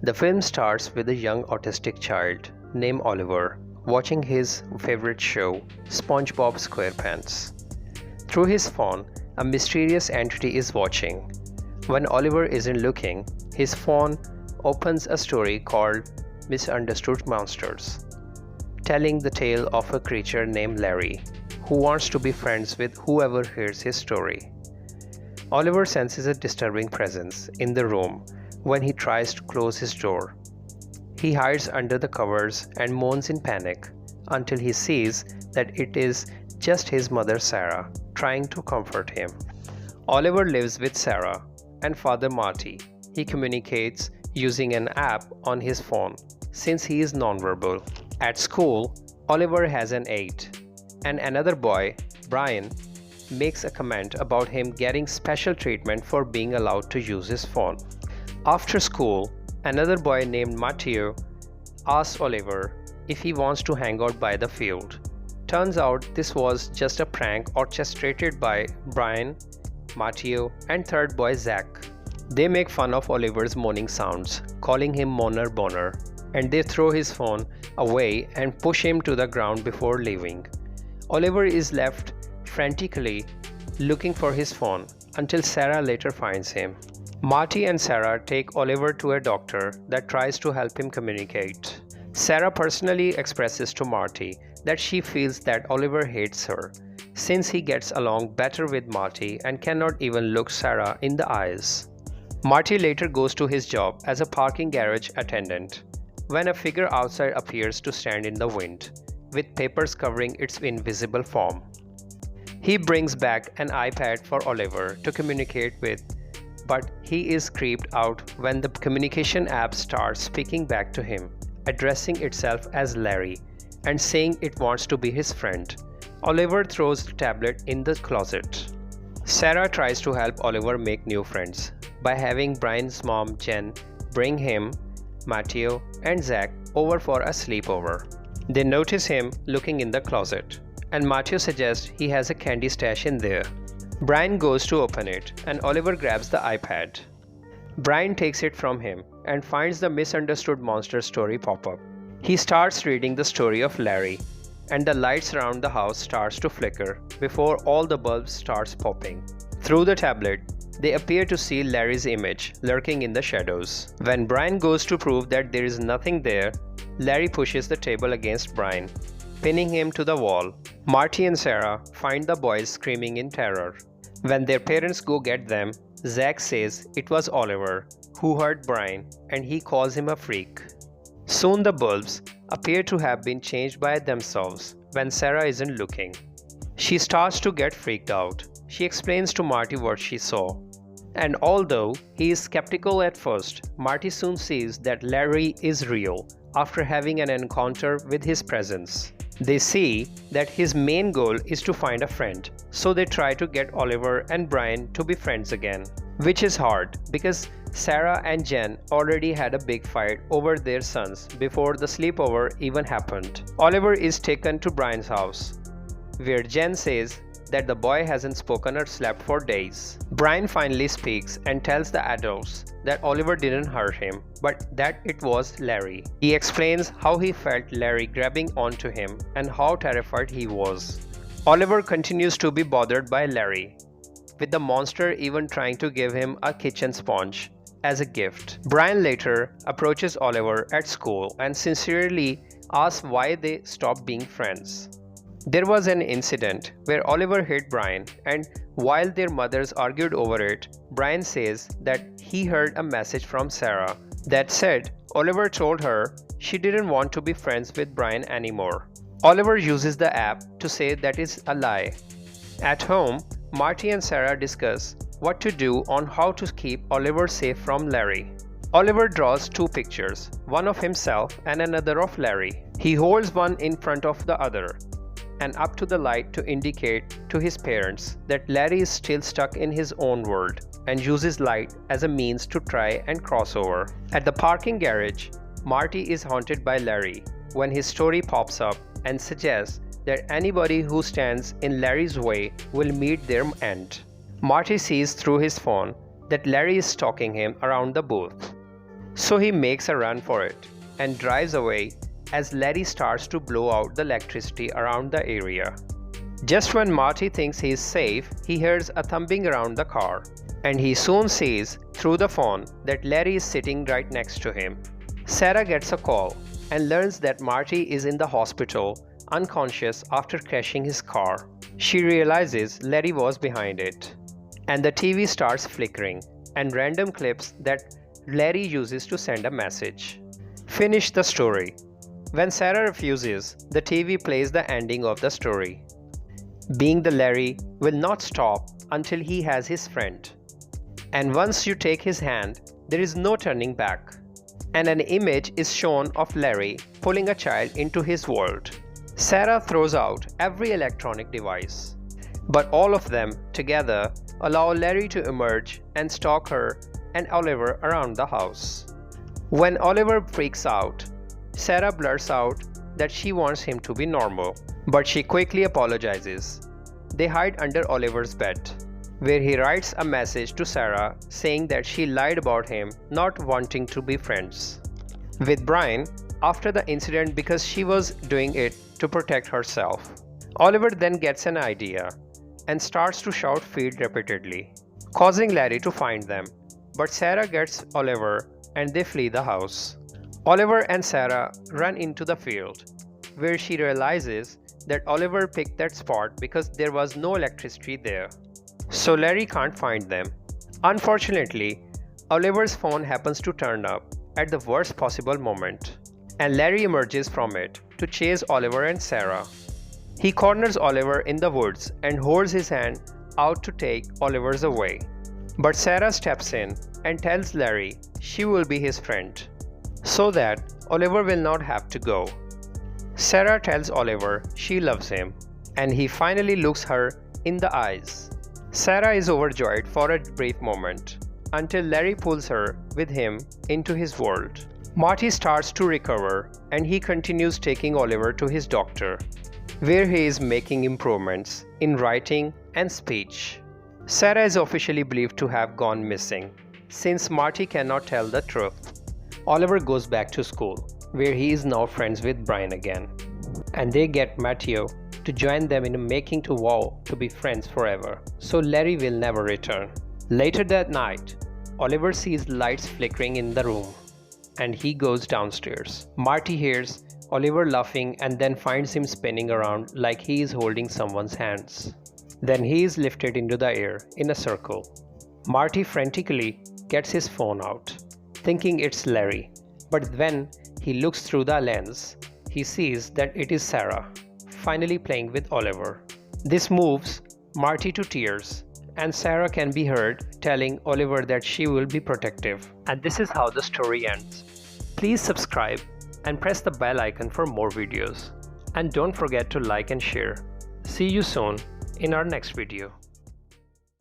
The film starts with a young autistic child named Oliver watching his favorite show, SpongeBob SquarePants. Through his phone, a mysterious entity is watching. When Oliver isn't looking, his phone opens a story called Misunderstood Monsters, telling the tale of a creature named Larry, who wants to be friends with whoever hears his story. Oliver senses a disturbing presence in the room when he tries to close his door. He hides under the covers and moans in panic until he sees that it is just his mother Sarah trying to comfort him. Oliver lives with Sarah and Father Marty. He communicates using an app on his phone since he is nonverbal. At school, Oliver has an 8, and another boy, Brian, makes a comment about him getting special treatment for being allowed to use his phone. After school, another boy named Matteo asks Oliver if he wants to hang out by the field. Turns out this was just a prank orchestrated by Brian, Matteo, and third boy Zach. They make fun of Oliver's moaning sounds, calling him Moaner Boner, and they throw his phone away and push him to the ground before leaving. Oliver is left frantically looking for his phone until Sarah later finds him. Marty and Sarah take Oliver to a doctor that tries to help him communicate. Sarah personally expresses to Marty that she feels that Oliver hates her, since he gets along better with Marty and cannot even look Sarah in the eyes. Marty later goes to his job as a parking garage attendant when a figure outside appears to stand in the wind, with papers covering its invisible form. He brings back an iPad for Oliver to communicate with, but he is creeped out when the communication app starts speaking back to him, addressing itself as Larry and saying it wants to be his friend. Oliver throws the tablet in the closet. Sarah tries to help Oliver make new friends by having Brian's mom Jen bring him, Matteo, and Zach over for a sleepover. They notice him looking in the closet, and Matteo suggests he has a candy stash in there. Brian goes to open it, and Oliver grabs the iPad. Brian takes it from him and finds the Misunderstood Monster story pop up. He starts reading the story of Larry, and the lights around the house starts to flicker before all the bulbs starts popping. Through the tablet, they appear to see Larry's image lurking in the shadows. When Brian goes to prove that there is nothing there, Larry pushes the table against Brian, pinning him to the wall. Marty and Sarah find the boys screaming in terror. When their parents go get them, Zach says it was Oliver who hurt Brian and he calls him a freak. Soon the bulbs appear to have been changed by themselves when Sarah isn't looking. She starts to get freaked out. She explains to Marty what she saw. And although he is skeptical at first, Marty soon sees that Larry is real after having an encounter with his presence. They see that his main goal is to find a friend, so they try to get Oliver and Brian to be friends again, which is hard because Sarah and Jen already had a big fight over their sons before the sleepover even happened. Oliver is taken to Brian's house, where Jen says that the boy hasn't spoken or slept for days. Brian finally speaks and tells the adults that Oliver didn't hurt him, but that it was Larry. He explains how he felt Larry grabbing onto him and how terrified he was. Oliver continues to be bothered by Larry, with the monster even trying to give him a kitchen sponge as a gift. Brian later approaches Oliver at school and sincerely asks why they stopped being friends. There was an incident where Oliver hit Brian, and while their mothers argued over it, Brian says that he heard a message from Sarah that said Oliver told her she didn't want to be friends with Brian anymore. Oliver uses the app to say that is a lie. At home, Marty and Sarah discuss what to do on how to keep Oliver safe from Larry. Oliver draws two pictures, one of himself and another of Larry. He holds one in front of the other and up to the light to indicate to his parents that Larry is still stuck in his own world and uses light as a means to try and cross over. At the parking garage, Marty is haunted by Larry when his story pops up and suggests that anybody who stands in Larry's way will meet their end. Marty sees through his phone that Larry is stalking him around the booth. So he makes a run for it and drives away as Larry starts to blow out the electricity around the area. Just when Marty thinks he is safe, he hears a thumping around the car, and he soon sees through the phone that Larry is sitting right next to him. Sarah gets a call and learns that Marty is in the hospital, unconscious after crashing his car. She realizes Larry was behind it, and the TV starts flickering and random clips that Larry uses to send a message. Finish the story. When Sarah refuses, the TV plays the ending of the story. Being the Larry will not stop until he has his friend. And once you take his hand, there is no turning back. And an image is shown of Larry pulling a child into his world. Sarah throws out every electronic device, but all of them together allow Larry to emerge and stalk her and Oliver around the house. When Oliver freaks out, Sarah blurts out that she wants him to be normal, but she quickly apologizes. They hide under Oliver's bed, where he writes a message to Sarah saying that she lied about him not wanting to be friends with Brian after the incident because she was doing it to protect herself. Oliver then gets an idea and starts to shout "feed" repeatedly, causing Larry to find them, but Sarah gets Oliver and they flee the house. Oliver and Sarah run into the field, where she realizes that Oliver picked that spot because there was no electricity there. So Larry can't find them. Unfortunately, Oliver's phone happens to turn up at the worst possible moment, and Larry emerges from it to chase Oliver and Sarah. He corners Oliver in the woods and holds his hand out to take Oliver's away. But Sarah steps in and tells Larry she will be his friend, so that Oliver will not have to go. Sarah tells Oliver she loves him, and he finally looks her in the eyes. Sarah is overjoyed for a brief moment, until Larry pulls her with him into his world. Marty starts to recover, and he continues taking Oliver to his doctor, where he is making improvements in writing and speech. Sarah is officially believed to have gone missing, since Marty cannot tell the truth. Oliver goes back to school, where he is now friends with Brian again, and they get Matthew to join them in making to vow to be friends forever, so Larry will never return. Later that night, Oliver sees lights flickering in the room, and he goes downstairs. Marty hears Oliver laughing and then finds him spinning around like he is holding someone's hands. Then he is lifted into the air in a circle. Marty frantically gets his phone out, thinking it's Larry, but when he looks through the lens, he sees that it is Sarah, finally playing with Oliver. This moves Marty to tears, and Sarah can be heard telling Oliver that she will be protective. And this is how the story ends. Please subscribe and press the bell icon for more videos. And don't forget to like and share. See you soon in our next video.